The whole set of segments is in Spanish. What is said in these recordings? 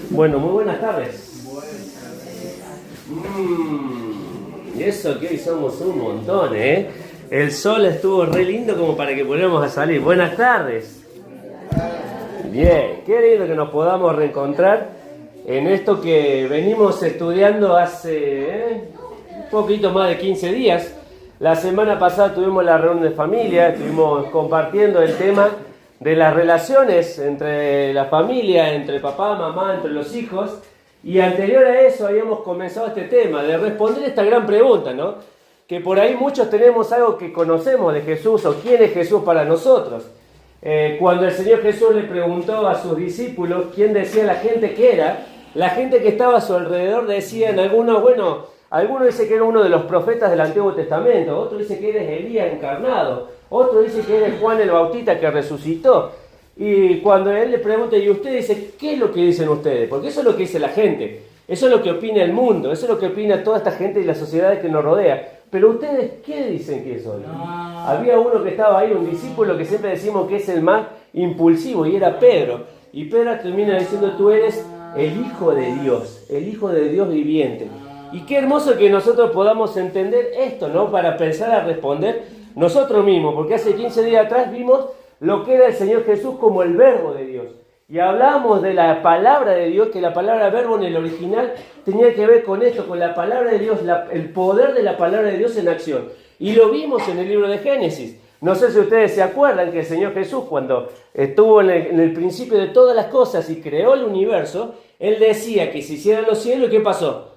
Bueno, muy buenas tardes. Y eso que hoy somos un montón, ¿eh? El sol estuvo re lindo como para que volvamos a salir. Buenas tardes. Bien, qué lindo que nos podamos reencontrar en esto que venimos estudiando hace un poquito más de 15 días. La semana pasada tuvimos la reunión de familia, estuvimos compartiendo el tema de las relaciones entre la familia, entre papá, mamá, entre los hijos. Y anterior a eso habíamos comenzado este tema de responder esta gran pregunta, ¿no? Que por ahí muchos tenemos algo que conocemos de Jesús o quién es Jesús para nosotros. Cuando el Señor Jesús le preguntó a sus discípulos quién decía la gente que era, la gente que estaba a su alrededor decían, algunos dice que era uno de los profetas del Antiguo Testamento, otro dice que eres Elías encarnado, otro dice que eres Juan el Bautista que resucitó. Y cuando él le pregunta, y usted dice, ¿qué es lo que dicen ustedes? Porque eso es lo que dice la gente, eso es lo que opina el mundo, eso es lo que opina toda esta gente y las sociedades que nos rodea. Pero ustedes, ¿qué dicen que son? Había uno que estaba ahí, un discípulo que siempre decimos que es el más impulsivo, y era Pedro. Y Pedro termina diciendo, tú eres el Hijo de Dios viviente. Y qué hermoso que nosotros podamos entender esto, ¿no? Para pensar a responder nosotros mismos, porque hace 15 días atrás vimos lo que era el Señor Jesús como el Verbo de Dios. Y hablábamos de la palabra de Dios, que la palabra verbo en el original tenía que ver con esto, con la palabra de Dios, el poder de la palabra de Dios en acción. Y lo vimos en el libro de Génesis. No sé si ustedes se acuerdan que el Señor Jesús, cuando estuvo en el principio de todas las cosas y creó el universo, Él decía que se hicieran los cielos, ¿y qué pasó?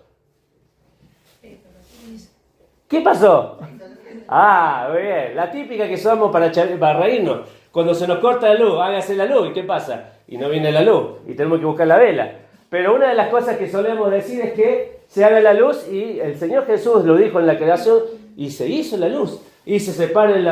¿Qué pasó? Muy bien. La típica que usamos para reírnos. Cuando se nos corta la luz, hágase la luz, ¿y qué pasa? Y no viene la luz, y tenemos que buscar la vela. Pero una de las cosas que solemos decir es que se haga la luz, y el Señor Jesús lo dijo en la creación, y se hizo la luz. Y se separan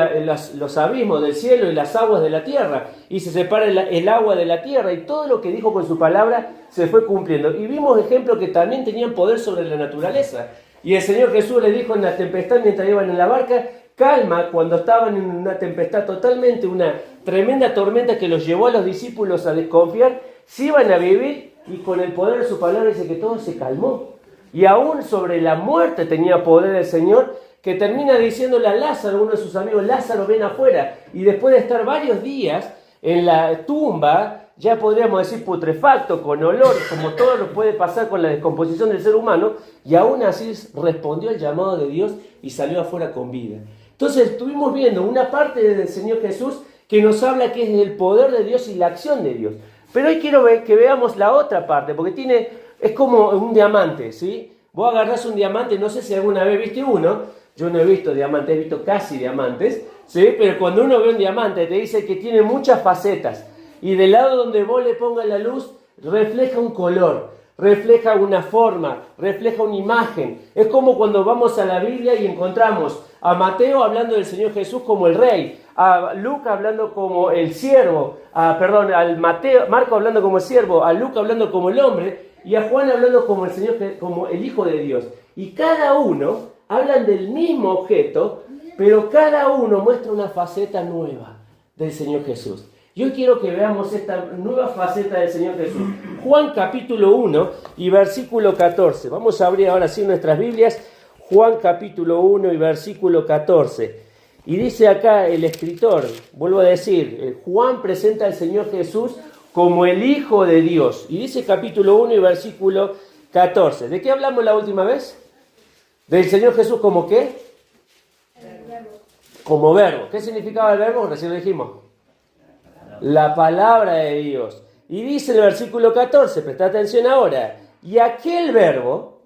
los abismos del cielo y las aguas de la tierra. Y se separa el agua de la tierra, y todo lo que dijo con su palabra se fue cumpliendo. Y vimos ejemplos que también tenían poder sobre la naturaleza. Y el Señor Jesús le dijo en la tempestad mientras iban en la barca, calma, cuando estaban en una tempestad totalmente, una tremenda tormenta que los llevó a los discípulos a desconfiar, se iban a vivir, y con el poder de su palabra dice que todo se calmó. Y aún sobre la muerte tenía poder el Señor, que termina diciéndole a Lázaro, uno de sus amigos, Lázaro, ven afuera. Y después de estar varios días en la tumba, ya podríamos decir putrefacto, con olor, como todo lo puede pasar con la descomposición del ser humano, y aún así respondió al llamado de Dios y salió afuera con vida. Entonces estuvimos viendo una parte del Señor Jesús que nos habla que es el poder de Dios y la acción de Dios. Pero hoy quiero que veamos la otra parte, porque es como un diamante, ¿sí? Vos agarrás un diamante, no sé si alguna vez viste uno, yo no he visto diamantes, he visto casi diamantes, ¿sí? Pero cuando uno ve un diamante te dice que tiene muchas facetas, y del lado donde vos le pongas la luz, refleja un color, refleja una forma, refleja una imagen. Es como cuando vamos a la Biblia y encontramos a Mateo hablando del Señor Jesús como el rey, a Lucas hablando como el siervo, Marco hablando como el siervo, a Lucas hablando como el hombre, y a Juan hablando como el Señor, como el Hijo de Dios. Y cada uno hablan del mismo objeto, pero cada uno muestra una faceta nueva del Señor Jesús. Yo quiero que veamos esta nueva faceta del Señor Jesús. Juan capítulo 1 y versículo 14. Vamos a abrir ahora sí nuestras Biblias. Juan capítulo 1 y versículo 14. Y dice acá el escritor, vuelvo a decir, Juan presenta al Señor Jesús como el Hijo de Dios. Y dice capítulo 1 y versículo 14. ¿De qué hablamos la última vez? ¿Del Señor Jesús como qué? Como verbo. ¿Qué significaba el verbo? Recién lo dijimos. La palabra de Dios. Y dice el versículo 14, presta atención ahora, y aquel verbo,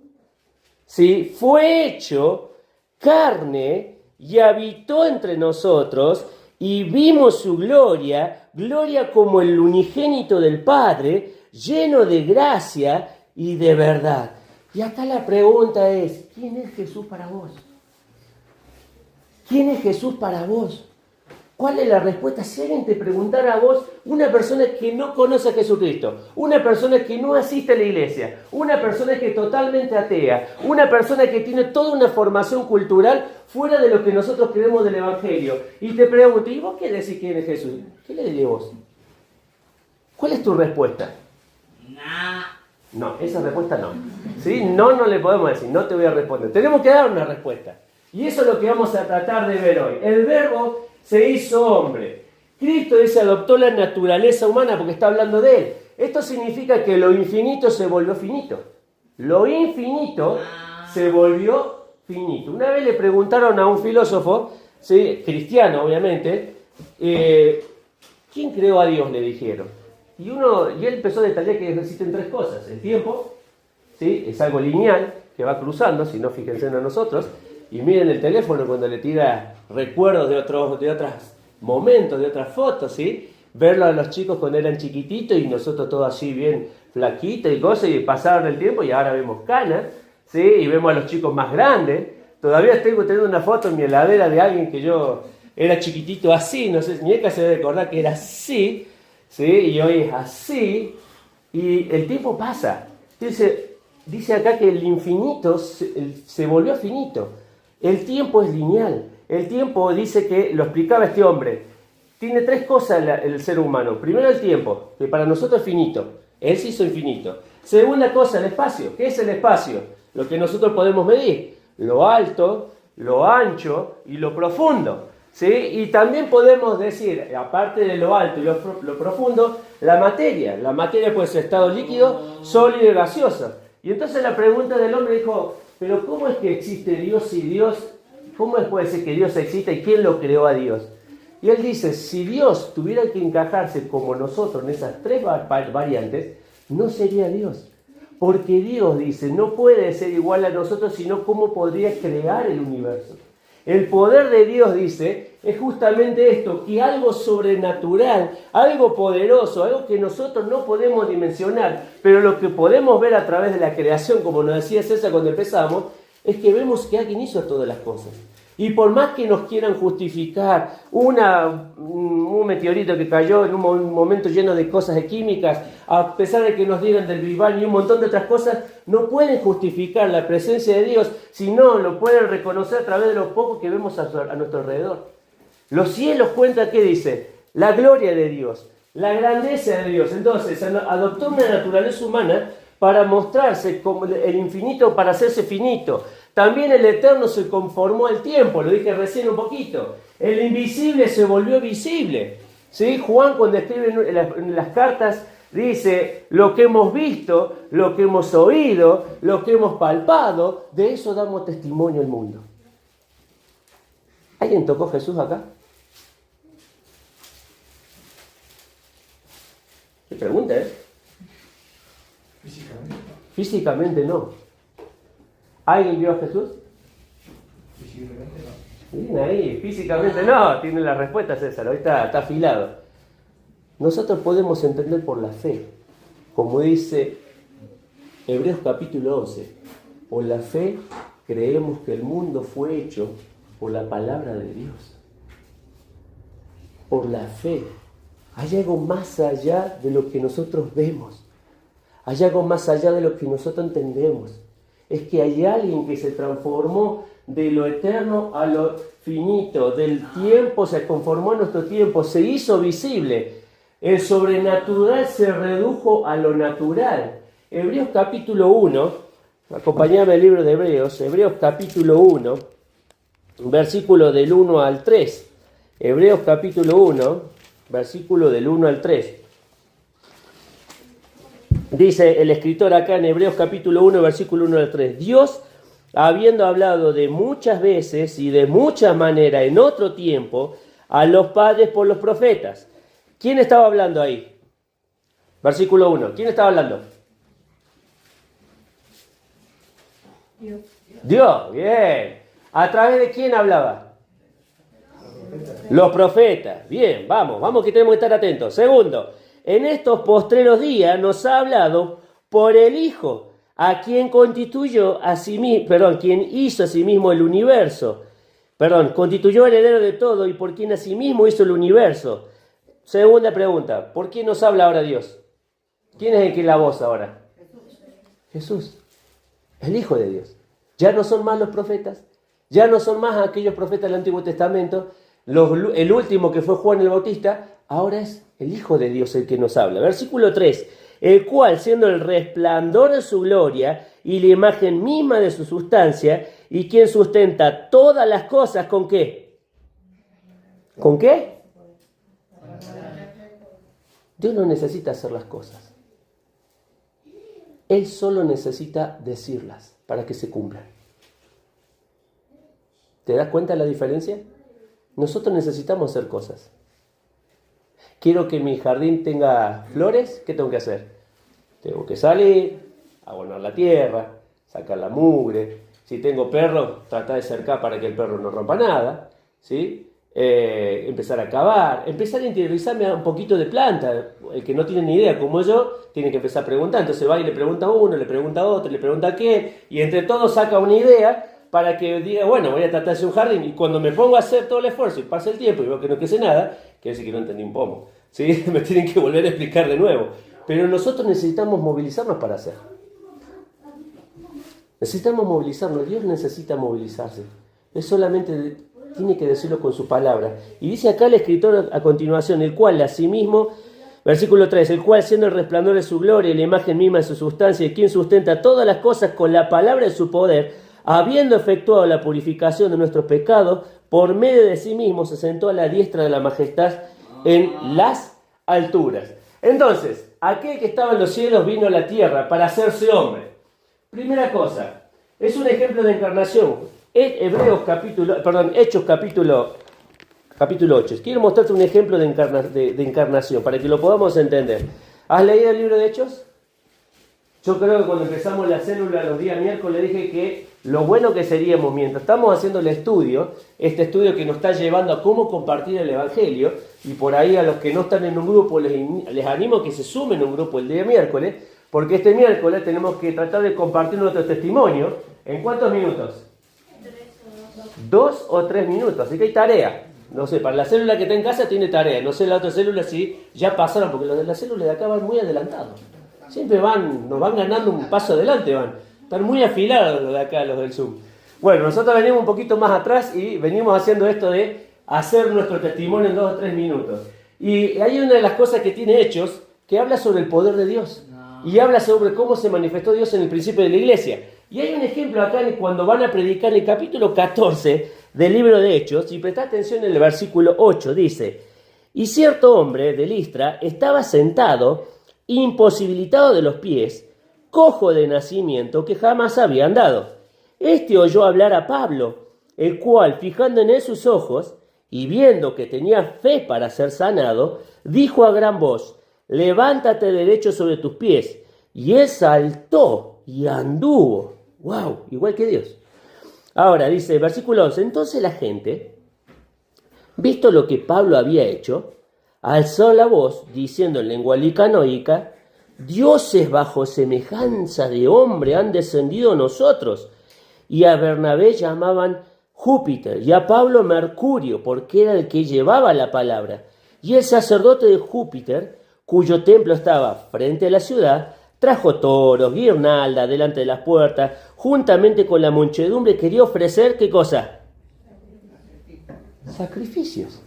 ¿sí?, fue hecho carne y habitó entre nosotros, y vimos su gloria, gloria como el unigénito del Padre, lleno de gracia y de verdad. Y acá la pregunta es, ¿quién es Jesús para vos? ¿Quién es Jesús para vos? ¿Cuál es la respuesta? Si alguien te preguntara a vos, una persona que no conoce a Jesucristo, una persona que no asiste a la iglesia, una persona que es totalmente atea, una persona que tiene toda una formación cultural fuera de lo que nosotros creemos del Evangelio, y te pregunta, ¿y vos qué decís quién es Jesús? ¿Qué le dirías vos? ¿Cuál es tu respuesta? No, esa respuesta no. ¿Sí? No, no le podemos decir, no te voy a responder. Tenemos que dar una respuesta. Y eso es lo que vamos a tratar de ver hoy. El Verbo se hizo hombre. Cristo dice, adoptó la naturaleza humana porque está hablando de él. Esto significa que lo infinito se volvió finito. Lo infinito se volvió finito. Una vez le preguntaron a un filósofo, ¿sí? Cristiano obviamente, ¿quién creó a Dios? Le dijeron. Y él empezó a detallar que existen tres cosas. El tiempo, ¿sí? Es algo lineal que va cruzando, si no fíjense en nosotros. Y miren el teléfono cuando le tira recuerdos de otros momentos, de otras fotos, ¿sí? Verlo a los chicos cuando eran chiquititos y nosotros todos así bien flaquitos y cosas, y pasaron el tiempo y ahora vemos canas, ¿sí? Y vemos a los chicos más grandes. Todavía tengo teniendo una foto en mi heladera de alguien que yo era chiquitito así, no sé, mi hija se debe recordar que era así, ¿sí? Y hoy es así, y el tiempo pasa. Dice acá que el infinito se volvió finito. El tiempo es lineal. El tiempo, dice que, lo explicaba este hombre, tiene tres cosas el ser humano. Primero el tiempo, que para nosotros es finito. Él se hizo infinito. Segunda cosa, el espacio. ¿Qué es el espacio? Lo que nosotros podemos medir. Lo alto, lo ancho y lo profundo. ¿Sí? Y también podemos decir, aparte de lo alto y lo profundo, la materia. La materia puede ser estado líquido, sólido y gaseoso. Y entonces la pregunta del hombre dijo, pero ¿cómo es que existe Dios si Dios, cómo puede ser que Dios exista y quién lo creó a Dios? Y él dice, si Dios tuviera que encajarse como nosotros en esas tres variantes, no sería Dios. Porque Dios, dice, no puede ser igual a nosotros, sino cómo podría crear el universo. El poder de Dios, dice, es justamente esto, que algo sobrenatural, algo poderoso, algo que nosotros no podemos dimensionar, pero lo que podemos ver a través de la creación, como nos decía César cuando empezamos, es que vemos que alguien hizo todas las cosas. Y por más que nos quieran justificar un meteorito que cayó en un momento lleno de cosas químicas, a pesar de que nos digan del Big Bang y un montón de otras cosas, no pueden justificar la presencia de Dios, sino lo pueden reconocer a través de lo poco que vemos a nuestro alrededor. Los cielos cuentan, ¿qué dice? La gloria de Dios, la grandeza de Dios. Entonces, adoptó una naturaleza humana para mostrarse como el infinito, para hacerse finito. También el eterno se conformó al tiempo, lo dije recién un poquito. El invisible se volvió visible. ¿Sí? Juan, cuando escribe en las cartas, dice, lo que hemos visto, lo que hemos oído, lo que hemos palpado, de eso damos testimonio al mundo. ¿Alguien tocó a Jesús acá? ¿Qué pregunta, Físicamente. Físicamente no. ¿Alguien vio a Jesús? Físicamente no. Bien ahí, físicamente no. Tiene la respuesta, César. Hoy está afilado. Nosotros podemos entender por la fe. Como dice Hebreos capítulo 11. Por la fe creemos que el mundo fue hecho por la palabra de Dios. Por la fe. Hay algo más allá de lo que nosotros vemos. Hay algo más allá de lo que nosotros entendemos. Es que hay alguien que se transformó de lo eterno a lo finito, del tiempo se conformó a nuestro tiempo, se hizo visible. El sobrenatural se redujo a lo natural. Hebreos capítulo 1, acompáñame al libro de Hebreos capítulo 1, versículo del 1 al 3. Hebreos capítulo 1, versículo del 1 al 3. Dice el escritor acá en Hebreos capítulo 1, versículo 1 al 3. Dios, habiendo hablado de muchas veces y de muchas maneras en otro tiempo a los padres por los profetas. ¿Quién estaba hablando ahí? Versículo 1. ¿Quién estaba hablando? Dios, bien. ¿A través de quién hablaba? Los profetas. Bien, vamos que tenemos que estar atentos. Segundo, en estos postreros días nos ha hablado por el Hijo, a quien constituyó a sí mismo, quien hizo a sí mismo el universo. Constituyó heredero de todo y por quien a sí mismo hizo el universo. Segunda pregunta, ¿por quién nos habla ahora Dios? ¿Quién es el que es la voz ahora? Jesús, el Hijo de Dios. Ya no son más los profetas, ya no son más aquellos profetas del Antiguo Testamento, el último que fue Juan el Bautista, ahora es el Hijo de Dios el que nos habla. Versículo 3. el cual, siendo el resplandor de su gloria y la imagen misma de su sustancia, y quien sustenta todas las cosas, ¿con qué? ¿Con qué? Dios no necesita hacer las cosas. Él solo necesita decirlas para que se cumplan. ¿Te das cuenta de la diferencia? Nosotros necesitamos hacer cosas. Quiero que mi jardín tenga flores, ¿qué tengo que hacer? Tengo que salir, abonar la tierra, sacar la mugre. Si tengo perro, tratar de cercar para que el perro no rompa nada, ¿sí? Empezar a cavar, empezar a interiorizarme un poquito de planta. El que no tiene ni idea como yo, tiene que empezar a preguntar. Entonces va y le pregunta a uno, le pregunta a otro, le pregunta a qué, y entre todos saca una idea para que diga, bueno, voy a tratar de hacer un jardín. Y cuando me pongo a hacer todo el esfuerzo y pasa el tiempo y veo que no sé nada, quiere decir que no entendí un pomo, ¿sí? Me tienen que volver a explicar de nuevo. Pero nosotros necesitamos movilizarnos para hacer. Necesitamos movilizarnos. Dios necesita movilizarse. Él solamente tiene que decirlo con su palabra. Y dice acá el escritor a continuación, el cual asimismo, versículo 3, el cual siendo el resplandor de su gloria y la imagen misma de su sustancia, y quien sustenta todas las cosas con la palabra de su poder, habiendo efectuado la purificación de nuestros pecados, por medio de sí mismo se sentó a la diestra de la majestad en las alturas. Entonces, aquel que estaba en los cielos vino a la tierra para hacerse hombre. Primera cosa, es un ejemplo de encarnación. Hechos capítulo 8. Quiero mostrarte un ejemplo de encarnación para que lo podamos entender. ¿Has leído el libro de Hechos? Yo creo que cuando empezamos la célula los días miércoles dije que lo bueno que seríamos mientras estamos haciendo el estudio, este estudio que nos está llevando a cómo compartir el Evangelio, y por ahí a los que no están en un grupo les animo a que se sumen a un grupo el día miércoles, porque este miércoles tenemos que tratar de compartir nuestro testimonio. ¿En cuántos minutos? 2 o 3 minutos, así que hay tarea. No sé, para la célula que está en casa tiene tarea, no sé la otra célula si ya pasaron, porque los de la célula de acá van muy adelantados. Siempre nos van ganando un paso adelante, están muy afilados los de acá, los del Zoom. Bueno, nosotros venimos un poquito más atrás y venimos haciendo esto de hacer nuestro testimonio en 2 o 3 minutos. Y hay una de las cosas que tiene Hechos que habla sobre el poder de Dios. Y habla sobre cómo se manifestó Dios en el principio de la iglesia. Y hay un ejemplo acá cuando van a predicar el capítulo 14 del libro de Hechos, y presta atención en el versículo 8, dice: y cierto hombre de Listra estaba sentado, imposibilitado de los pies, cojo de nacimiento, que jamás había andado. Este oyó hablar a Pablo, el cual, fijando en él sus ojos, y viendo que tenía fe para ser sanado, dijo a gran voz: levántate derecho sobre tus pies. Y él saltó y anduvo. ¡Wow! Igual que Dios. Ahora dice, versículo 11, entonces la gente, visto lo que Pablo había hecho, alzó la voz, diciendo en lengua licanoica: dioses bajo semejanza de hombre han descendido a nosotros. Y a Bernabé llamaban Júpiter, y a Pablo Mercurio, porque era el que llevaba la palabra. Y el sacerdote de Júpiter, cuyo templo estaba frente a la ciudad, trajo toros, guirnalda delante de las puertas, juntamente con la muchedumbre quería ofrecer, ¿qué cosa? Sacrificios.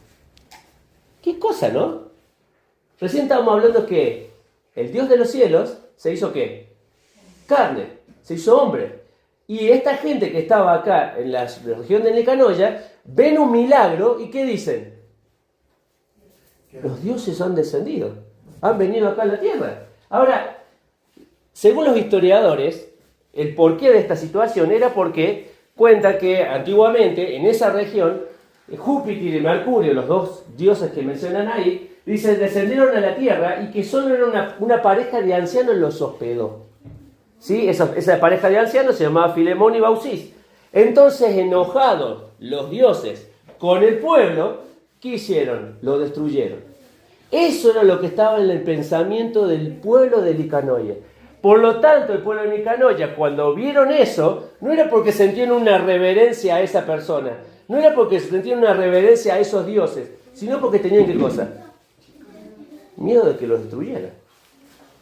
¿Qué cosa, no? Recién estábamos hablando que el Dios de los cielos se hizo ¿qué? Carne, se hizo hombre. Y esta gente que estaba acá en la región de Nicanoya, ven un milagro y ¿qué dicen? Los dioses han descendido, han venido acá a la tierra. Ahora, según los historiadores, el porqué de esta situación era porque cuenta que antiguamente en esa región, Júpiter y Mercurio, los dos dioses que mencionan ahí, dicen, descendieron a la tierra y que solo era una pareja de ancianos los hospedó. ¿Sí? Esa pareja de ancianos se llamaba Filemón y Baucis. Entonces, enojados los dioses con el pueblo, ¿qué hicieron? Lo destruyeron. Eso era lo que estaba en el pensamiento del pueblo de Licanoia. Por lo tanto, el pueblo de Nicanoia, cuando vieron eso, no era porque sentían una reverencia a esa persona, no era porque sentían una reverencia a esos dioses, sino porque tenían ¿qué cosa? Miedo de que los destruyeran.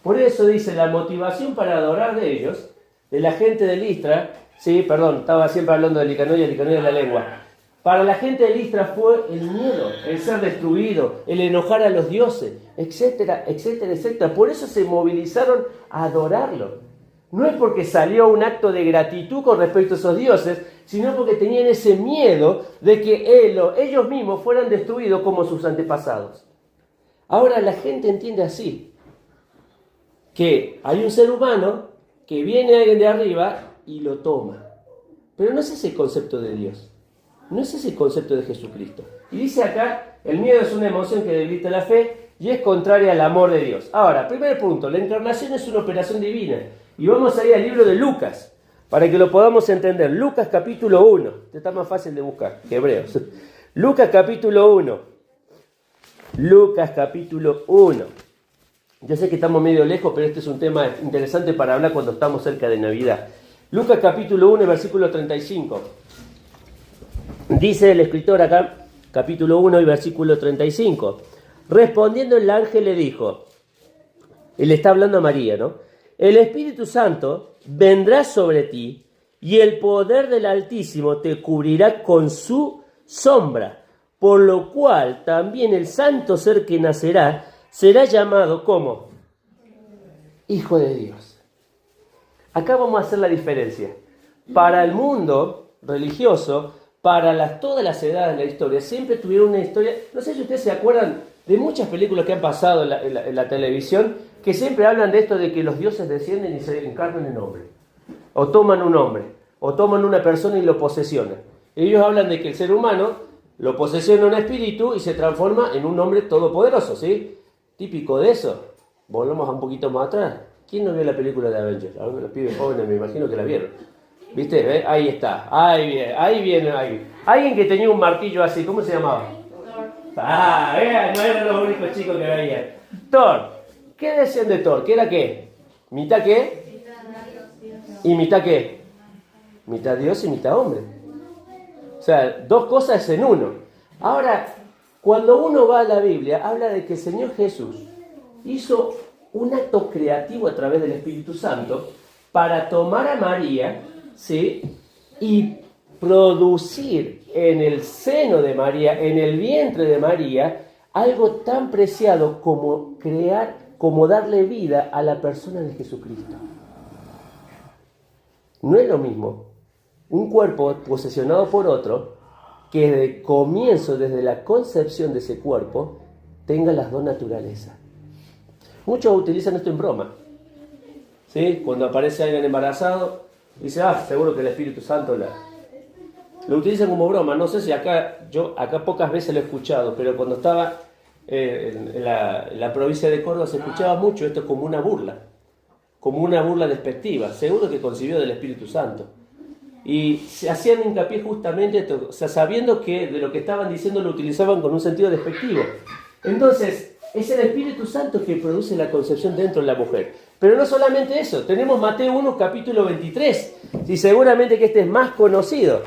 Por eso dice, la motivación para adorar de ellos, de la gente de Listra, sí, perdón, estaba siempre hablando de Licanoia es la lengua. Para la gente de Listra fue el miedo, el ser destruido, el enojar a los dioses, etcétera, etcétera, etcétera. Por eso se movilizaron a adorarlo. No es porque salió un acto de gratitud con respecto a esos dioses, sino porque tenían ese miedo de que ellos mismos fueran destruidos como sus antepasados. Ahora la gente entiende así, que hay un ser humano que viene alguien de arriba y lo toma. Pero no es ese el concepto de Dios. No es ese el concepto de Jesucristo. Y dice acá, el miedo es una emoción que debilita la fe y es contraria al amor de Dios. Ahora, primer punto, la encarnación es una operación divina. Y vamos a ir al libro de Lucas, para que lo podamos entender. Lucas capítulo 1. Este está más fácil de buscar que Hebreos. Lucas capítulo 1. Lucas capítulo 1. Yo sé que estamos medio lejos, pero este es un tema interesante para hablar cuando estamos cerca de Navidad. Lucas capítulo 1, versículo 35. Dice el escritor acá, capítulo 1 y versículo 35. Respondiendo el ángel le dijo, él está hablando a María, ¿no? El Espíritu Santo vendrá sobre ti y el poder del Altísimo te cubrirá con su sombra, por lo cual también el santo ser que nacerá será llamado como Hijo de Dios. Acá vamos a hacer la diferencia. Para el mundo religioso, para todas las edades de la historia, siempre tuvieron una historia. No sé si ustedes se acuerdan de muchas películas que han pasado en la televisión, que siempre hablan de esto de que los dioses descienden y se encarnan en hombre, o toman un hombre, o toman una persona y lo posesionan. Ellos hablan de que el ser humano lo posesiona un espíritu y se transforma en un hombre todopoderoso, ¿sí? Típico de eso. Volvamos a un poquito más atrás. ¿Quién no vio la película de Avengers? Algunos los pibes jóvenes me imagino que la vieron. ¿Viste? Ahí está. Ahí viene. Alguien que tenía un martillo así. ¿Cómo se llamaba? Thor. No eran los únicos chicos que veían. Thor. ¿Qué decían de Thor? ¿Qué era qué? ¿Mitad qué? ¿Y mitad qué? Mitad Dios y mitad hombre. O sea, dos cosas en uno. Ahora, cuando uno va a la Biblia, habla de que el Señor Jesús hizo un acto creativo a través del Espíritu Santo para tomar a María, ¿sí? Y producir en el seno de María, en el vientre de María, algo tan preciado como como darle vida a la persona de Jesucristo. No es lo mismo un cuerpo posesionado por otro que de comienzo, desde la concepción de ese cuerpo, tenga las dos naturalezas. Muchos utilizan esto en broma, ¿sí? Cuando aparece alguien embarazado, dice, seguro que el Espíritu Santo lo utilizan como broma. No sé si acá pocas veces lo he escuchado, pero cuando estaba en la provincia de Córdoba se escuchaba mucho esto como una burla despectiva. Seguro que concibió del Espíritu Santo. Y se hacían hincapié justamente esto, o sea, sabiendo que de lo que estaban diciendo lo utilizaban con un sentido despectivo. Entonces, es el Espíritu Santo que produce la concepción dentro de la mujer. Pero no solamente eso, tenemos Mateo 1, capítulo 23, y seguramente que este es más conocido.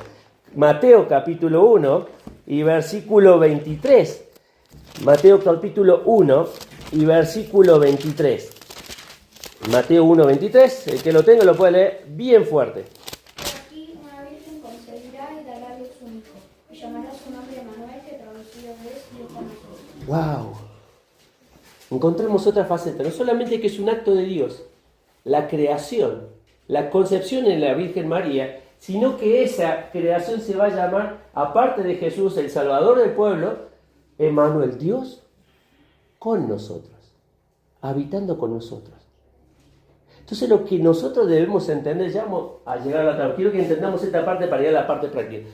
Mateo capítulo 1 y versículo 23. Mateo capítulo 1 y versículo 23. Mateo 1, 23, el que lo tenga lo puede leer bien fuerte. Aquí una virgen concebirá y dará a luz un hijo, y llamará su nombre Emmanuel, que traducido es Dios con nosotros. ¡Wow! Encontramos otra faceta, no solamente que es un acto de Dios, la creación, la concepción en la Virgen María, sino que esa creación se va a llamar, aparte de Jesús, el Salvador del pueblo, Emmanuel, Dios con nosotros, habitando con nosotros. Entonces lo que nosotros debemos entender, ya vamos a llegar a la otra, quiero que entendamos esta parte para ir a la parte práctica.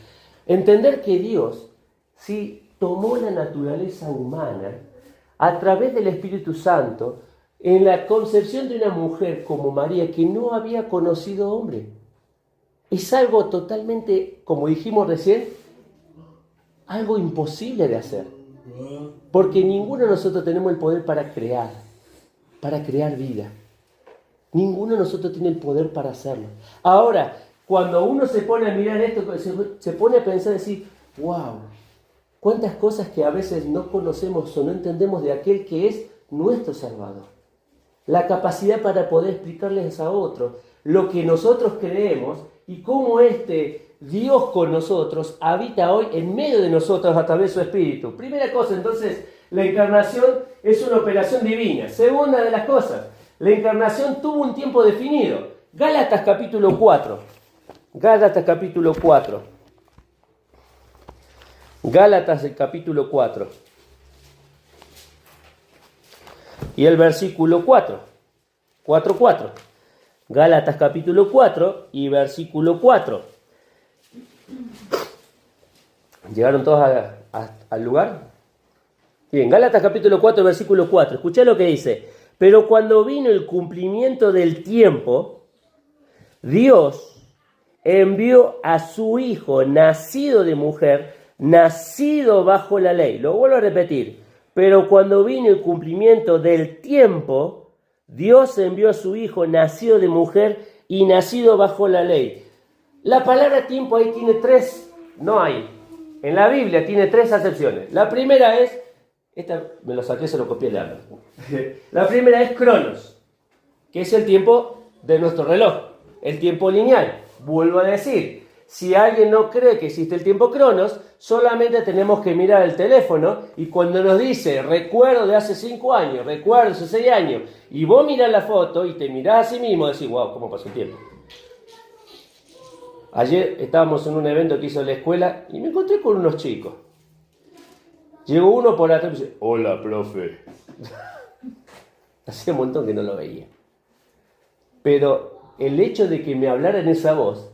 Entender que Dios, sí, tomó la naturaleza humana a través del Espíritu Santo en la concepción de una mujer como María que no había conocido hombre. Es algo totalmente, como dijimos recién, algo imposible de hacer. Porque ninguno de nosotros tenemos el poder para crear vida. Ninguno de nosotros tiene el poder para hacerlo. Ahora, cuando uno se pone a mirar esto, se pone a pensar y decir, wow, cuántas cosas que a veces no conocemos o no entendemos de aquel que es nuestro Salvador. La capacidad para poder explicarles a otros lo que nosotros creemos y cómo Dios con nosotros habita hoy en medio de nosotros a través de su Espíritu. Primera cosa, entonces, la encarnación es una operación divina. Segunda de las cosas, la encarnación tuvo un tiempo definido. Gálatas capítulo 4. Gálatas capítulo 4. Gálatas el capítulo 4. Y el versículo 4. 4:4. Gálatas capítulo 4 y versículo 4. ¿Llegaron todos al lugar? Bien, Gálatas capítulo 4, versículo 4. Escuchá lo que dice. Pero cuando vino el cumplimiento del tiempo, Dios envió a su Hijo, nacido de mujer, nacido bajo la ley. Lo vuelvo a repetir. Pero cuando vino el cumplimiento del tiempo, Dios envió a su Hijo, nacido de mujer y nacido bajo la ley. La palabra tiempo ahí tiene tres, no hay. En la Biblia tiene tres acepciones. La primera es, esta me lo saqué, se lo copié de algo. La primera es cronos, que es el tiempo de nuestro reloj, el tiempo lineal. Vuelvo a decir, si alguien no cree que existe el tiempo cronos, solamente tenemos que mirar el teléfono y cuando nos dice recuerdo de hace 5 años, recuerdo de hace 6 años, y vos mirás la foto y te mirás a sí mismo y decís, wow, ¿cómo pasó el tiempo? Ayer estábamos en un evento que hizo la escuela y me encontré con unos chicos. Llegó uno por atrás y me dice, hola, profe. Hacía un montón que no lo veía. Pero el hecho de que me hablara en esa voz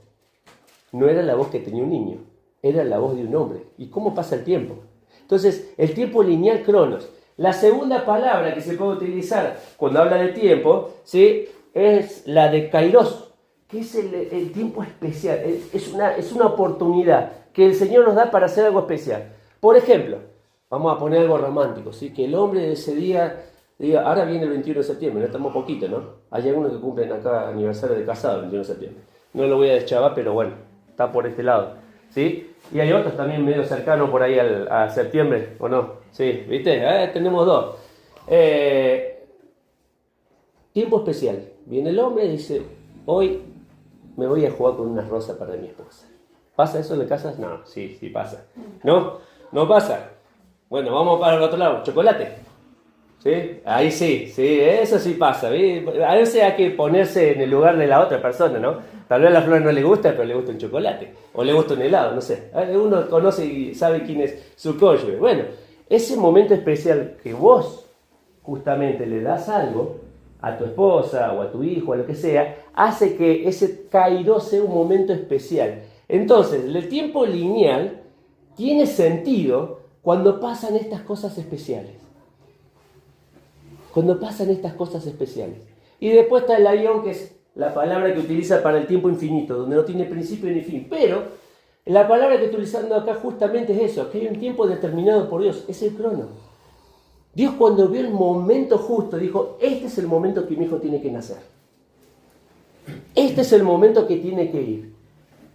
no era la voz que tenía un niño, era la voz de un hombre. ¿Y cómo pasa el tiempo? Entonces, el tiempo lineal cronos. La segunda palabra que se puede utilizar cuando habla de tiempo, ¿sí?, es la de kairos, que es el tiempo especial. Es una oportunidad que el Señor nos da para hacer algo especial. Por ejemplo, vamos a poner algo romántico, ¿sí? Que el hombre de ese día diga, ahora viene el 21 de septiembre, no estamos poquito, ¿no? Hay algunos que cumplen acá aniversario de casado el 21 de septiembre. No lo voy a deschavar, pero bueno, está por este lado, ¿sí? Y hay otros también medio cercanos por ahí a septiembre, ¿o no? Sí, ¿viste? Tenemos dos. Tiempo especial. Viene el hombre y dice, hoy me voy a jugar con una rosa para mi esposa. ¿Pasa eso en las casas? No, sí pasa. ¿No? ¿No pasa? Bueno, vamos para el otro lado. ¿Chocolate? ¿Sí? Ahí sí, eso sí pasa. ¿Sí? A veces hay que ponerse en el lugar de la otra persona, ¿no? Tal vez a la flor no le gusta, pero le gusta un chocolate. O le gusta un helado, no sé. Uno conoce y sabe quién es su cónyuge. Bueno, ese momento especial que vos justamente le das algo a tu esposa o a tu hijo, a lo que sea, hace que ese kairos sea un momento especial. Entonces, el tiempo lineal tiene sentido cuando pasan estas cosas especiales. Cuando pasan estas cosas especiales. Y después está el aion, que es la palabra que utiliza para el tiempo infinito, donde no tiene principio ni fin. Pero la palabra que estoy utilizando acá justamente es eso, que hay un tiempo determinado por Dios, es el crono. Dios cuando vio el momento justo dijo, este es el momento que mi hijo tiene que nacer. Este es el momento que tiene que ir.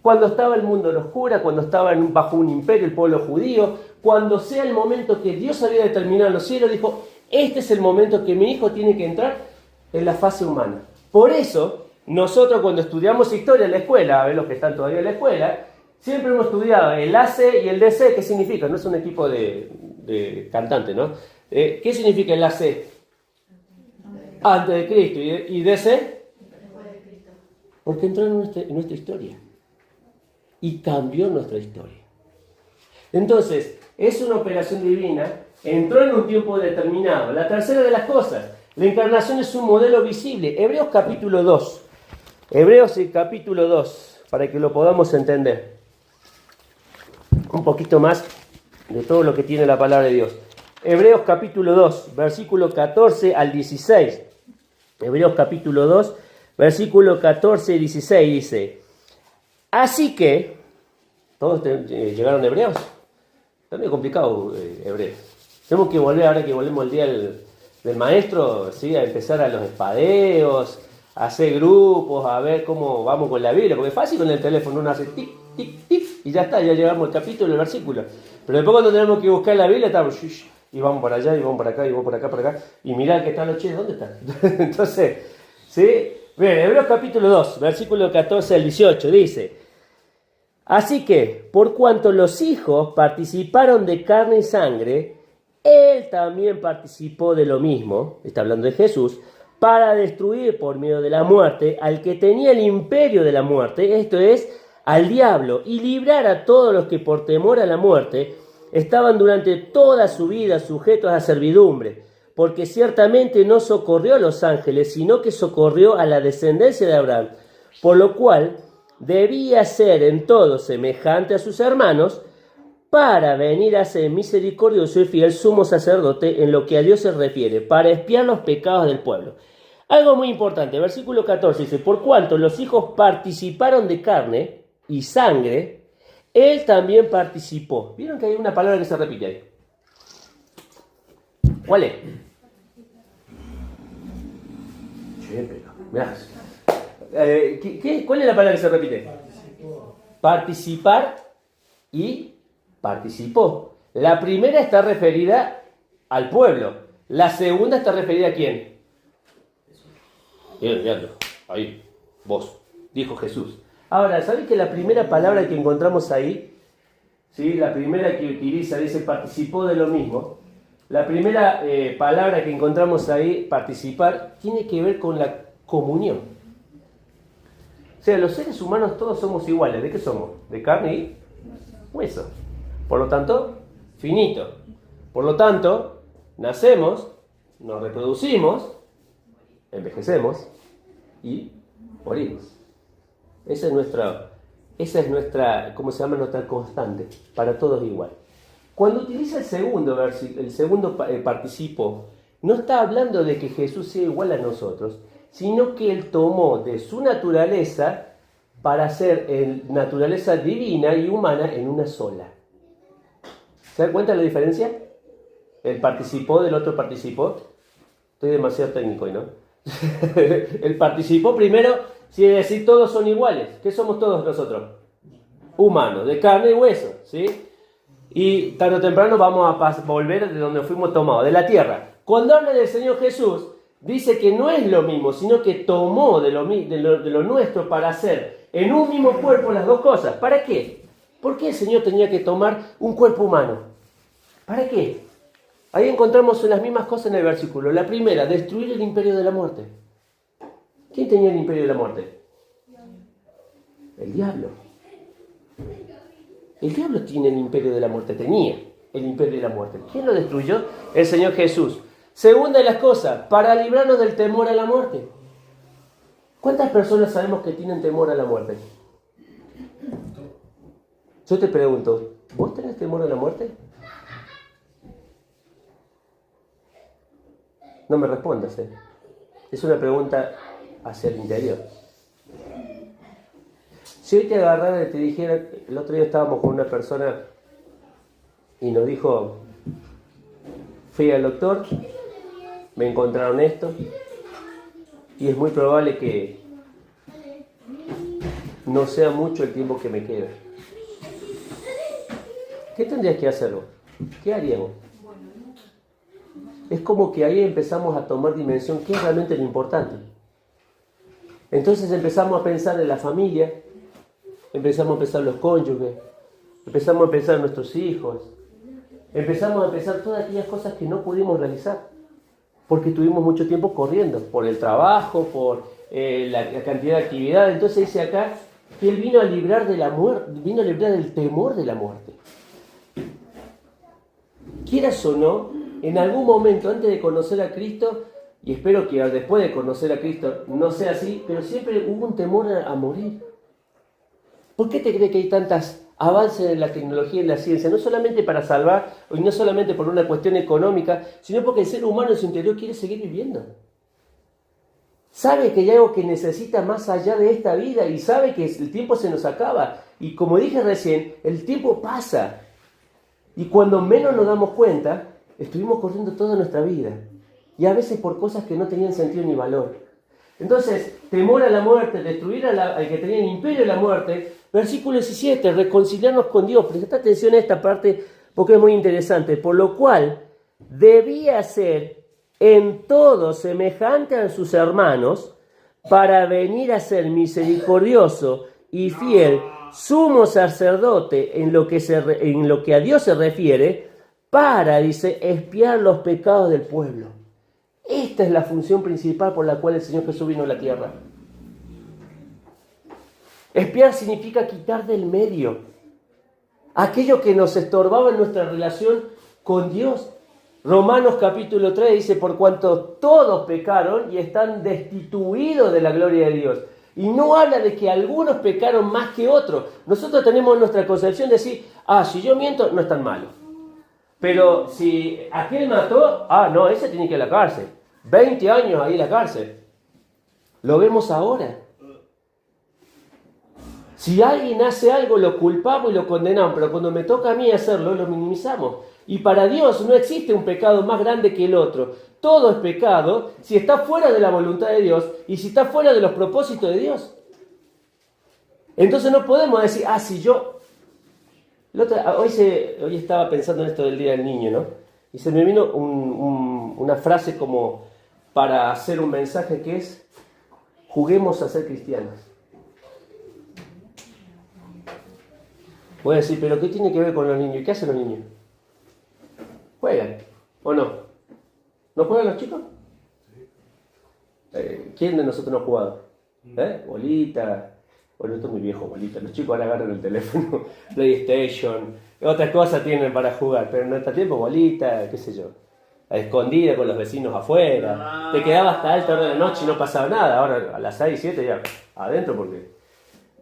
Cuando estaba el mundo en oscura, cuando estaba bajo un imperio el pueblo judío, cuando sea el momento que Dios había determinado en los cielos, dijo, este es el momento que mi hijo tiene que entrar en la fase humana. Por eso, nosotros cuando estudiamos historia en la escuela, a ver los que están todavía en la escuela, siempre hemos estudiado el AC y el DC. ¿Qué significa? No es un equipo de cantantes, ¿no? ¿Qué significa el AC? Antes de Cristo. ¿Y DC? Porque entró en nuestra historia. Y cambió nuestra historia. Entonces, es una operación divina, entró en un tiempo determinado. La tercera de las cosas, la encarnación es un modelo visible. Hebreos capítulo 2. Hebreos capítulo 2, para que lo podamos entender. Un poquito más de todo lo que tiene la palabra de Dios. Hebreos capítulo 2, versículo 14 al 16. Hebreos capítulo 2, versículo 14 y 16 dice, así que, ¿todos llegaron hebreos? Está medio complicado Hebreos. Tenemos que volver, ahora que volvemos el día del maestro, ¿sí? A empezar a los espadeos, a hacer grupos, a ver cómo vamos con la Biblia, porque es fácil con el teléfono, uno hace tic, tic, tic, y ya está, ya llegamos al capítulo, el versículo. Pero después cuando tenemos que buscar la Biblia, estamos, y vamos por allá, y vamos por acá, y vamos por acá, y mirá que están los chiles, ¿dónde están? Entonces, ¿sí? Bien, Hebreos capítulo 2, versículo 14 al 18, dice, Así que, por cuanto los hijos participaron de carne y sangre, él también participó de lo mismo, está hablando de Jesús, para destruir por medio de la muerte al que tenía el imperio de la muerte, esto es, al diablo, y librar a todos los que por temor a la muerte estaban durante toda su vida sujetos a servidumbre, porque ciertamente no socorrió a los ángeles, sino que socorrió a la descendencia de Abraham, por lo cual debía ser en todo semejante a sus hermanos, para venir a ser misericordioso y fiel sumo sacerdote en lo que a Dios se refiere, para expiar los pecados del pueblo. Algo muy importante, versículo 14 dice, por cuanto los hijos participaron de carne y sangre, él también participó. ¿Vieron que hay una palabra que se repite ahí? ¿Cuál es? Mirá. ¿Cuál es la palabra que se repite? Participar y participó. La primera está referida al pueblo. La segunda está referida ¿a quién? Ahí, vos, dijo Jesús. Ahora, ¿sabés que la primera palabra que encontramos ahí, ¿sí? La primera que utiliza, dice participó de lo mismo. La primera palabra que encontramos ahí, participar, tiene que ver con la comunión. O sea, los seres humanos todos somos iguales. ¿De qué somos? De carne y hueso. Por lo tanto, finito. Por lo tanto, nacemos, nos reproducimos, envejecemos y morimos. Esa es nuestra, ¿cómo se llama? Nuestra constante. Para todos igual. Cuando utiliza el segundo participo, no está hablando de que Jesús sea igual a nosotros, sino que Él tomó de su naturaleza para hacer naturaleza divina y humana en una sola. ¿Se dan cuenta de la diferencia? El participó del otro participó. Estoy demasiado técnico hoy, ¿no? El participó primero, si es decir, todos son iguales. ¿Qué somos todos nosotros? Humanos, de carne y hueso, ¿sí? Y tarde o temprano vamos a volver de donde fuimos tomados, de la tierra. Cuando habla del Señor Jesús, dice que no es lo mismo, sino que tomó de lo nuestro para hacer en un mismo cuerpo las dos cosas. ¿Para qué? ¿Por qué el Señor tenía que tomar un cuerpo humano? ¿Para qué? Ahí encontramos las mismas cosas en el versículo. La primera, destruir el imperio de la muerte. ¿Quién tenía el imperio de la muerte? El diablo. El diablo tiene el imperio de la muerte, tenía el imperio de la muerte. ¿Quién lo destruyó? El Señor Jesús. Segunda de las cosas, para librarnos del temor a la muerte. ¿Cuántas personas sabemos que tienen temor a la muerte? Yo te pregunto, ¿vos tenés temor a la muerte? No me respondas, ¿eh? Es una pregunta hacia el interior. Si hoy te agarrara y te dijera, el otro día estábamos con una persona y nos dijo, fui al doctor, me encontraron esto y es muy probable que no sea mucho el tiempo que me queda. ¿Qué tendrías que hacer vos? ¿Qué haríamos? Es como que ahí empezamos a tomar dimensión, ¿qué es realmente lo importante? Entonces empezamos a pensar en la familia, empezamos a pensar en los cónyuges, empezamos a pensar en nuestros hijos, empezamos a pensar todas aquellas cosas que no pudimos realizar, porque tuvimos mucho tiempo corriendo, por el trabajo, por la cantidad de actividades. Entonces dice acá que Él vino a librar de la muerte, vino a librar del temor de la muerte. Quieras o no, en algún momento antes de conocer a Cristo, y espero que después de conocer a Cristo no sea así, pero siempre hubo un temor a morir. ¿Por qué te crees que hay tantos avances en la tecnología y en la ciencia? No solamente para salvar, y no solamente por una cuestión económica, sino porque el ser humano en su interior quiere seguir viviendo. Sabe que hay algo que necesita más allá de esta vida y sabe que el tiempo se nos acaba. Y como dije recién, el tiempo pasa. Y cuando menos nos damos cuenta, estuvimos corriendo toda nuestra vida. Y a veces por cosas que no tenían sentido ni valor. Entonces, temor a la muerte, destruir al que tenía el imperio de la muerte. Versículo 17, reconciliarnos con Dios. Presta atención a esta parte porque es muy interesante. Por lo cual, debía ser en todo semejante a sus hermanos, para venir a ser misericordioso y fiel, sumo sacerdote en lo que a Dios se refiere, para, dice, expiar los pecados del pueblo. Esta es la función principal por la cual el Señor Jesús vino a la tierra. Expiar significa quitar del medio aquello que nos estorbaba en nuestra relación con Dios. Romanos capítulo 3 dice, por cuanto todos pecaron y están destituidos de la gloria de Dios. Y no habla de que algunos pecaron más que otros. Nosotros tenemos nuestra concepción de decir, si yo miento, no es tan malo. Pero si aquel mató, no, ese tiene que ir a la cárcel. 20 años ahí en la cárcel. Lo vemos ahora. Si alguien hace algo, lo culpamos y lo condenamos, pero cuando me toca a mí hacerlo, lo minimizamos. Y para Dios no existe un pecado más grande que el otro. Todo es pecado si está fuera de la voluntad de Dios y si está fuera de los propósitos de Dios. Entonces no podemos decir, si yo... Hoy estaba pensando en esto del Día del Niño, ¿no? Y se me vino una frase como para hacer un mensaje que es, juguemos a ser cristianos. Voy a decir, ¿pero qué tiene que ver con los niños? ¿Y qué hacen los niños? ¿Juegan o no? ¿No juegan los chicos? ¿Quién de nosotros no ha jugado? Bolita. Bueno, esto es muy viejo, bolita. Los chicos ahora agarran el teléfono, PlayStation, otras cosas tienen para jugar. Pero en nuestro tiempo, bolita, qué sé yo. A escondida con los vecinos afuera. Te quedabas hasta alta hora de la noche y no pasaba nada. Ahora a las 6, 7 ya adentro porque...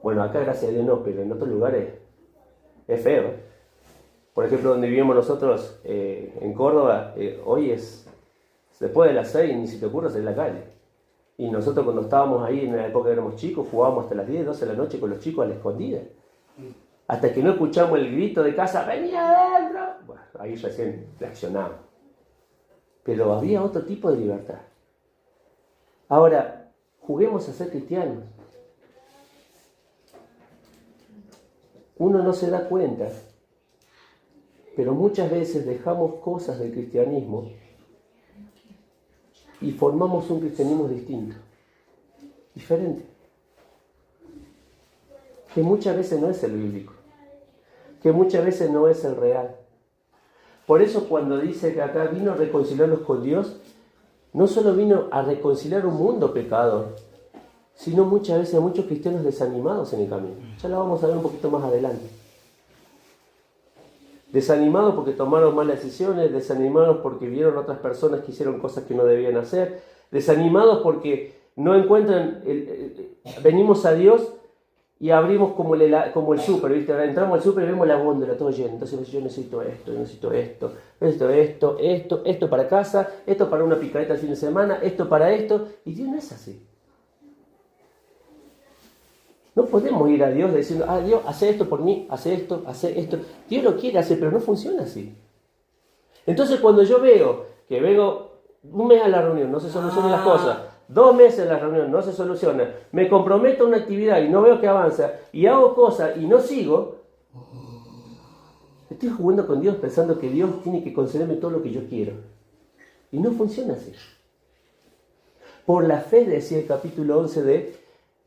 Bueno, acá gracias a Dios no, pero en otros lugares es feo. Por ejemplo, donde vivimos nosotros, en Córdoba, hoy es después de las 6, ni si te ocurre salir a la calle. Y nosotros cuando estábamos ahí en la época que éramos chicos, jugábamos hasta las 10, 12 de la noche con los chicos a la escondida. Hasta que no escuchamos el grito de casa, ¡vení adentro! Bueno, ahí recién reaccionamos. Pero había otro tipo de libertad. Ahora, juguemos a ser cristianos. Uno no se da cuenta, pero muchas veces dejamos cosas del cristianismo y formamos un cristianismo distinto, diferente, que muchas veces no es el bíblico, que muchas veces no es el real. Por eso cuando dice que acá vino a reconciliarnos con Dios, no solo vino a reconciliar un mundo pecador, sino muchas veces a muchos cristianos desanimados en el camino. Ya lo vamos a ver un poquito más adelante. Desanimados porque tomaron malas decisiones, desanimados porque vieron otras personas que hicieron cosas que no debían hacer, desanimados porque no encuentran, venimos a Dios y abrimos como el súper, ¿viste? Ahora entramos al súper y vemos la góndola todo lleno. Entonces yo necesito esto para casa, esto para una picadita el fin de semana, esto para esto, y Dios no es así. No podemos ir a Dios diciendo, Dios, hace esto por mí, hace esto. Dios lo quiere hacer, pero no funciona así. Entonces cuando yo veo que vengo un mes a la reunión, no se solucionan las cosas, 2 meses a la reunión, no se soluciona, me comprometo a una actividad y no veo que avanza, y hago cosas y no sigo, estoy jugando con Dios pensando que Dios tiene que concederme todo lo que yo quiero. Y no funciona así. Por la fe, decía el capítulo 11 de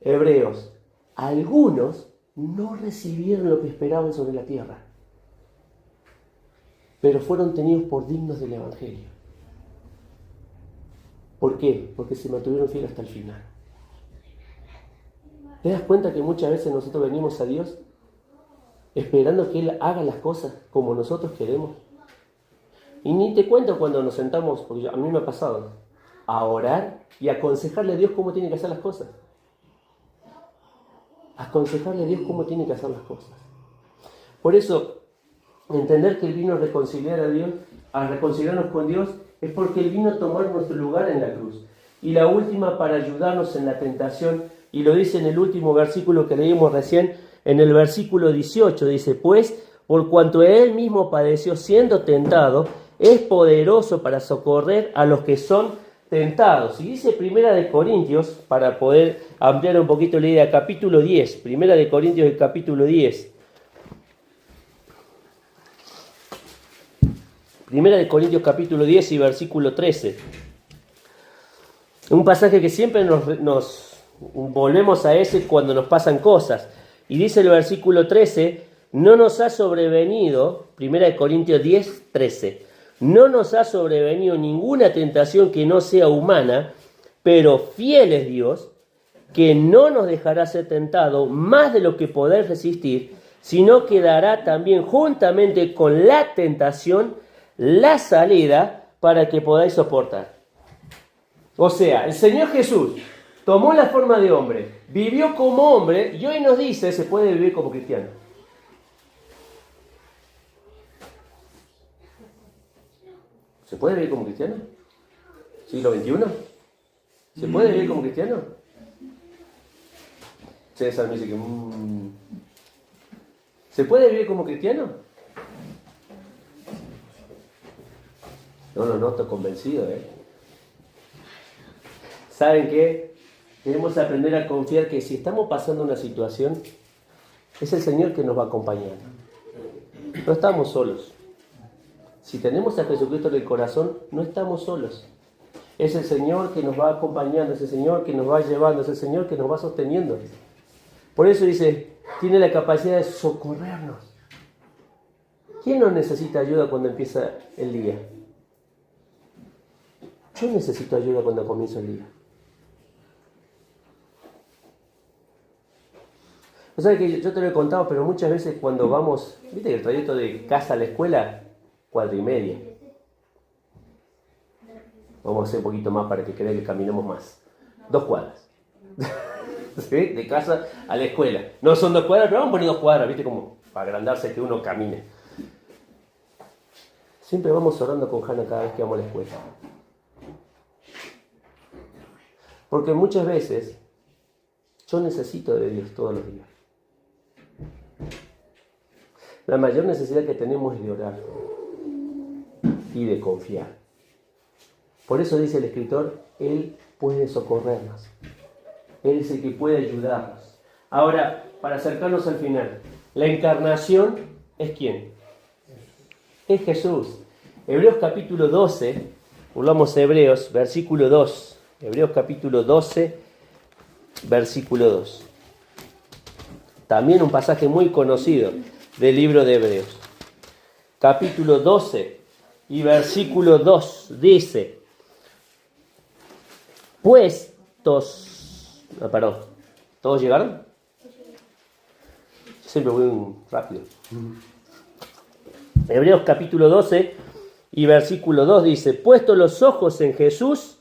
Hebreos, algunos no recibieron lo que esperaban sobre la tierra, pero fueron tenidos por dignos del Evangelio. ¿Por qué? Porque se mantuvieron fieles hasta el final. ¿Te das cuenta que muchas veces nosotros venimos a Dios esperando que Él haga las cosas como nosotros queremos? Y ni te cuento cuando nos sentamos, porque a mí me ha pasado, a orar y aconsejarle a Dios cómo tiene que hacer las cosas. Aconsejarle a Dios cómo tiene que hacer las cosas. Por eso, entender que Él vino a reconciliar a Dios, a reconciliarnos con Dios, es porque Él vino a tomar nuestro lugar en la cruz. Y la última, para ayudarnos en la tentación, y lo dice en el último versículo que leímos recién, en el versículo 18, dice, pues, por cuanto Él mismo padeció siendo tentado, es poderoso para socorrer a los que son tentados. Y dice Primera de Corintios, para poder ampliar un poquito la idea, capítulo 10, Primera de Corintios, el capítulo 10. Primera de Corintios, capítulo 10 y versículo 13. Un pasaje que siempre nos volvemos a ese cuando nos pasan cosas. Y dice el versículo 13, no nos ha sobrevenido, 1 Corintios 10, 13, no nos ha sobrevenido ninguna tentación que no sea humana, pero fiel es Dios, que no nos dejará ser tentado más de lo que podáis resistir, sino que dará también juntamente con la tentación la salida para que podáis soportar. O sea, el Señor Jesús tomó la forma de hombre, vivió como hombre y hoy nos dice, se puede vivir como cristiano. ¿Se puede vivir como cristiano? ¿Siglo XXI? ¿Se puede vivir como cristiano? César me dice que... ¿Se puede vivir como cristiano? No lo noto convencido, ¿Saben qué? Debemos aprender a confiar que si estamos pasando una situación, es el Señor que nos va a acompañar. No estamos solos. Si tenemos a Jesucristo en el corazón, no estamos solos. Es el Señor que nos va acompañando, es el Señor que nos va llevando, es el Señor que nos va sosteniendo. Por eso dice, tiene la capacidad de socorrernos. ¿Quién no necesita ayuda cuando empieza el día? Yo necesito ayuda cuando comienza el día. O sea que yo te lo he contado, pero muchas veces cuando vamos, viste que el trayecto de casa a la escuela, 4:30. Vamos a hacer un poquito más para que crean que caminemos más. 2 cuadras. ¿Sí? De casa a la escuela. No son 2 cuadras, pero vamos a poner 2 cuadras, viste, como para agrandarse que uno camine. Siempre vamos orando con Hanna cada vez que vamos a la escuela. Porque muchas veces yo necesito de Dios todos los días. La mayor necesidad que tenemos es de orar y de confiar. Por eso dice el escritor, Él puede socorrernos. Él es el que puede ayudarnos. Ahora, para acercarnos al final, la encarnación es ¿quién? Es Jesús. Hebreos capítulo 12, volvamos a Hebreos, versículo 2. Hebreos capítulo 12, versículo 2. También un pasaje muy conocido del libro de Hebreos. Capítulo 12 y versículo 2 dice, ¿todos llegaron? Yo siempre voy rápido. Hebreos capítulo 12 y versículo 2 dice, puestos los ojos en Jesús,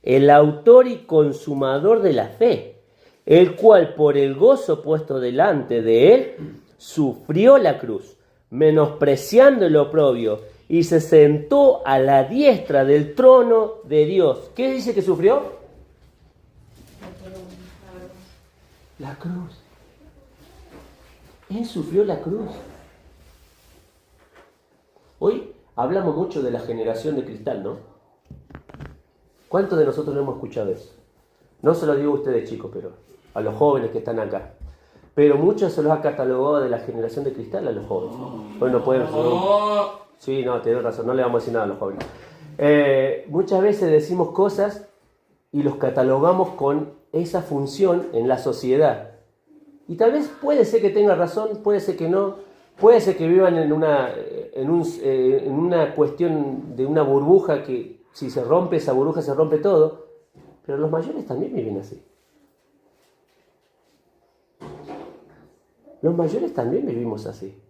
el autor y consumador de la fe, el cual por el gozo puesto delante de él, sufrió la cruz, menospreciando el oprobio, y se sentó a la diestra del trono de Dios. ¿Qué dice que sufrió? La cruz. Él sufrió la cruz. Hoy hablamos mucho de la generación de cristal, ¿no? ¿Cuántos de nosotros no hemos escuchado eso? No se lo digo a ustedes, chicos, pero a los jóvenes que están acá. Pero muchos se los ha catalogado de la generación de cristal a los jóvenes. Hoy no pueden... Sí, no, tienes razón, no le vamos a decir nada a los jóvenes. Muchas veces decimos cosas y los catalogamos con esa función en la sociedad. Y tal vez puede ser que tenga razón, puede ser que no, puede ser que vivan en una cuestión de una burbuja que si se rompe esa burbuja se rompe todo, pero los mayores también viven así. Los mayores también vivimos así.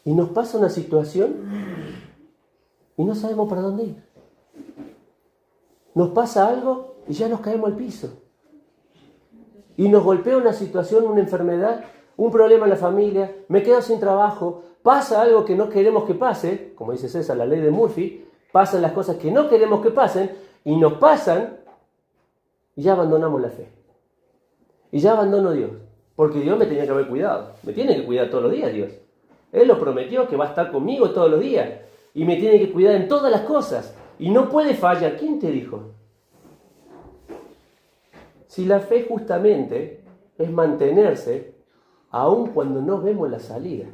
Y nos pasa una situación y no sabemos para dónde ir. Nos pasa algo y ya nos caemos al piso. Y nos golpea una situación, una enfermedad, un problema en la familia, me quedo sin trabajo, pasa algo que no queremos que pase, como dice César, la ley de Murphy, pasan las cosas que no queremos que pasen y nos pasan y ya abandonamos la fe. Y ya abandono a Dios. Porque Dios me tenía que haber cuidado. Me tiene que cuidar todos los días Dios. Él lo prometió que va a estar conmigo todos los días. Y me tiene que cuidar en todas las cosas. Y no puede fallar. ¿Quién te dijo? Si la fe justamente es mantenerse aun cuando no vemos la salida.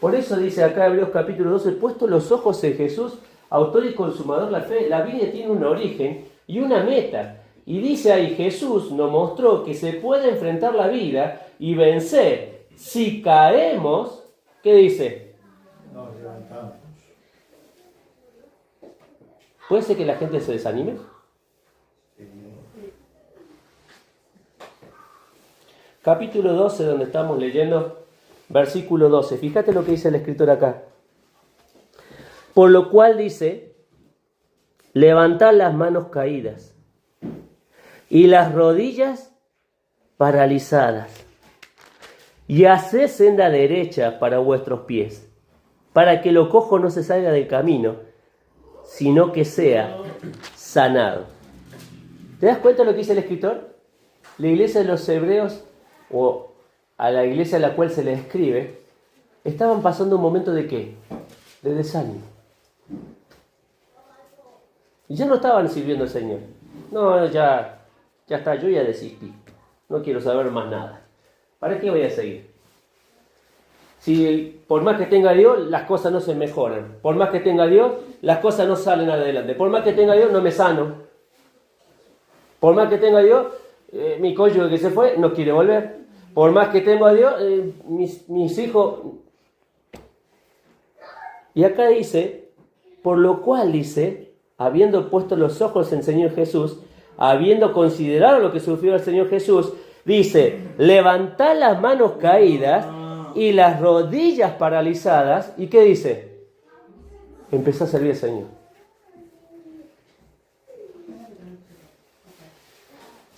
Por eso dice acá Hebreos capítulo 12, puesto los ojos en Jesús, autor y consumador de la fe. La vida tiene un origen y una meta. Y dice ahí, Jesús nos mostró que se puede enfrentar la vida y vencer. Si caemos, ¿qué dice? Nos levantamos. ¿Puede ser que la gente se desanime? Capítulo 12, donde estamos leyendo, versículo 12. Fíjate lo que dice el escritor acá. Por lo cual dice, levantad las manos caídas y las rodillas paralizadas, y haced senda derecha para vuestros pies, para que lo cojo no se salga del camino, sino que sea sanado. ¿Te das cuenta de lo que dice el escritor? La iglesia de los hebreos, o a la iglesia a la cual se le escribe, estaban pasando un momento de ¿qué? De desánimo. Y ya no estaban sirviendo al Señor. No, ya está, yo ya desistí. No quiero saber más nada. ¿Para qué voy a seguir? Si por más que tenga Dios, las cosas no se mejoran. Por más que tenga Dios, las cosas no salen adelante. Por más que tenga Dios, no me sano. Por más que tenga Dios, mi cónyuge que se fue no quiere volver. Por más que tenga Dios, mis hijos... Y acá dice, por lo cual dice, habiendo puesto los ojos en el Señor Jesús, habiendo considerado lo que sufrió el Señor Jesús, dice, levantad las manos caídas y las rodillas paralizadas. ¿Y qué dice? Empezá a servir al Señor.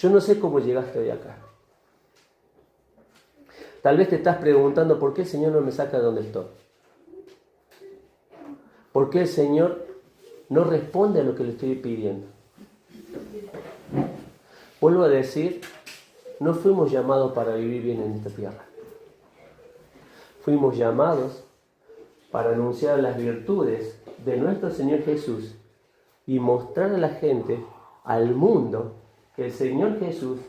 Yo no sé cómo llegaste hoy acá. Tal vez te estás preguntando por qué el Señor no me saca de donde estoy. ¿Por qué el Señor no responde a lo que le estoy pidiendo? Vuelvo a decir, no fuimos llamados para vivir bien en esta tierra. Fuimos llamados para anunciar las virtudes de nuestro Señor Jesús y mostrar a la gente, al mundo, que el Señor Jesús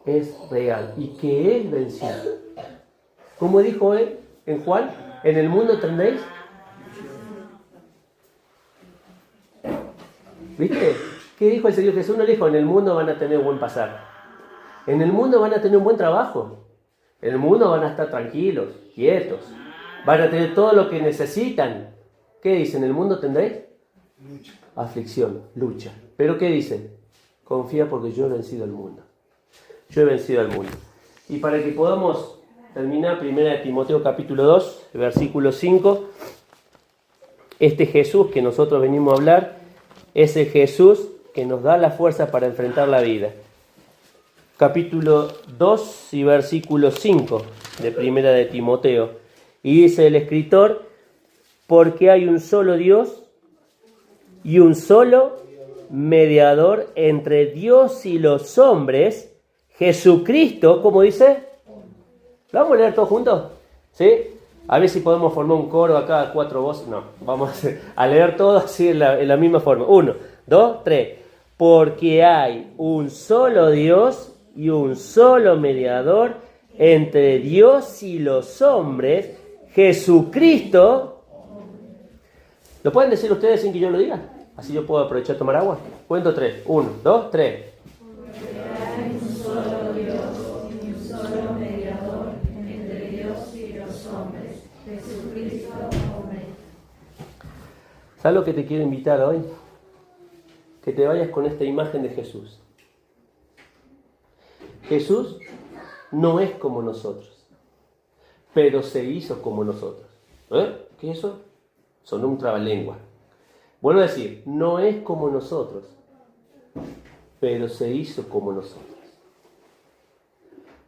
es real y que Él venció. Como dijo Él en Juan, en el mundo tendréis. ¿Viste? ¿Qué dijo el Señor Jesús? No dijo, en el mundo van a tener buen pasar. En el mundo van a tener un buen trabajo. En el mundo van a estar tranquilos, quietos. Van a tener todo lo que necesitan. ¿Qué dice? En el mundo tendréis aflicción, lucha. ¿Pero qué dice? Confía porque yo he vencido al mundo. Yo he vencido al mundo. Y para que podamos terminar, 1 Timoteo capítulo 2, versículo 5, este Jesús que nosotros venimos a hablar, es el Jesús que nos da la fuerza para enfrentar la vida. Capítulo 2 y versículo 5 de 1 de Timoteo. Y dice el escritor, porque hay un solo Dios y un solo mediador entre Dios y los hombres, Jesucristo, ¿cómo dice? ¿Lo vamos a leer todos juntos? ¿Sí? A ver si podemos formar un coro acá, 4 voces. No, vamos a leer todo así en la misma forma. 1, 2, 3. Porque hay un solo Dios y un solo mediador entre Dios y los hombres, Jesucristo. ¿Lo pueden decir ustedes sin que yo lo diga? Así yo puedo aprovechar a tomar agua. Cuento 3. 1, 2, 3. ¿Sabes lo que te quiero invitar hoy? Que te vayas con esta imagen de Jesús. Jesús no es como nosotros, pero se hizo como nosotros. ¿Qué es eso? Sonó un trabalengua. Vuelvo a decir, no es como nosotros, pero se hizo como nosotros.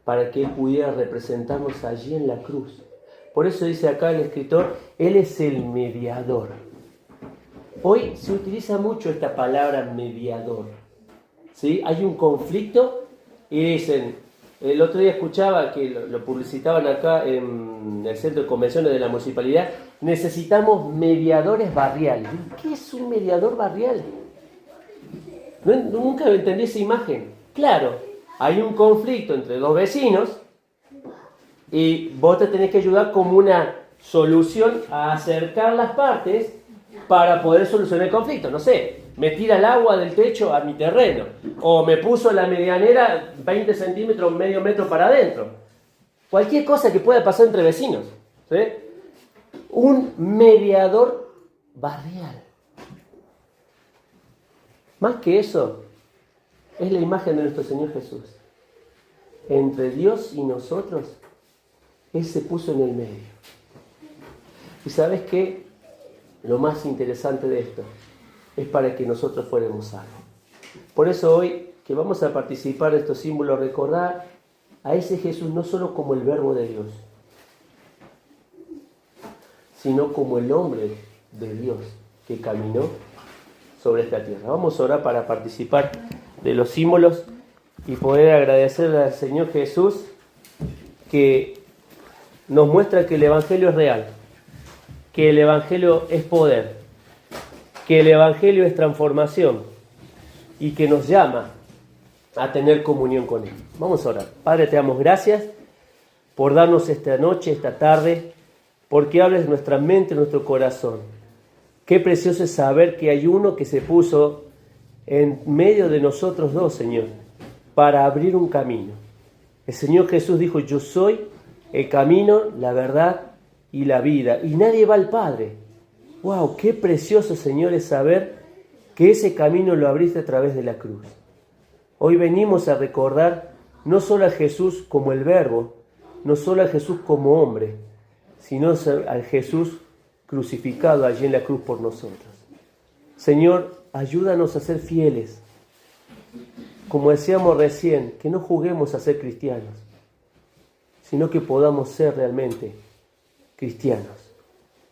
Para que Él pudiera representarnos allí en la cruz. Por eso dice acá el escritor, Él es el mediador. Hoy se utiliza mucho esta palabra mediador. ¿Sí? Hay un conflicto y dicen, el otro día escuchaba que lo publicitaban acá en el centro de convenciones de la municipalidad, necesitamos mediadores barriales. ¿Qué es un mediador barrial? Nunca entendí esa imagen. Claro, hay un conflicto entre dos vecinos y vos te tenés que ayudar como una solución a acercar las partes para poder solucionar el conflicto. No sé, me tira el agua del techo a mi terreno, o me puso la medianera 20 centímetros, medio metro para adentro. Cualquier cosa que pueda pasar entre vecinos, ¿sí? Un mediador barrial. Más que eso, es la imagen de nuestro Señor Jesús. Entre Dios y nosotros, Él se puso en el medio. ¿Y sabes qué? Lo más interesante de esto es para que nosotros fuéramos salvos. Por eso hoy, que vamos a participar de estos símbolos, recordar a ese Jesús no solo como el Verbo de Dios, sino como el hombre de Dios que caminó sobre esta tierra. Vamos a orar para participar de los símbolos y poder agradecerle al Señor Jesús que nos muestra que el Evangelio es real, que el Evangelio es poder, que el Evangelio es transformación y que nos llama a tener comunión con Él. Vamos a orar. Padre, te damos gracias por darnos esta noche, esta tarde, porque hables nuestra mente, nuestro corazón. Qué precioso es saber que hay uno que se puso en medio de nosotros dos, Señor, para abrir un camino. El Señor Jesús dijo, yo soy el camino, la verdad y la vida, y nadie va al Padre. ¡Wow! Qué precioso, Señor, es saber que ese camino lo abriste a través de la cruz. Hoy venimos a recordar no solo a Jesús como el Verbo, no solo a Jesús como hombre, sino al Jesús crucificado allí en la cruz por nosotros. Señor, ayúdanos a ser fieles. Como decíamos recién, que no juguemos a ser cristianos, sino que podamos ser realmente cristianos,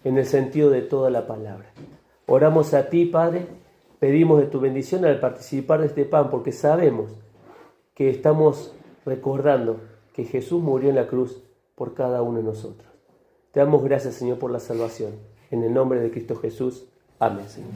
en el sentido de toda la palabra. Oramos a ti, Padre, pedimos de tu bendición al participar de este pan, porque sabemos que estamos recordando que Jesús murió en la cruz por cada uno de nosotros. Te damos gracias, Señor, por la salvación. En el nombre de Cristo Jesús. Amén, Señor.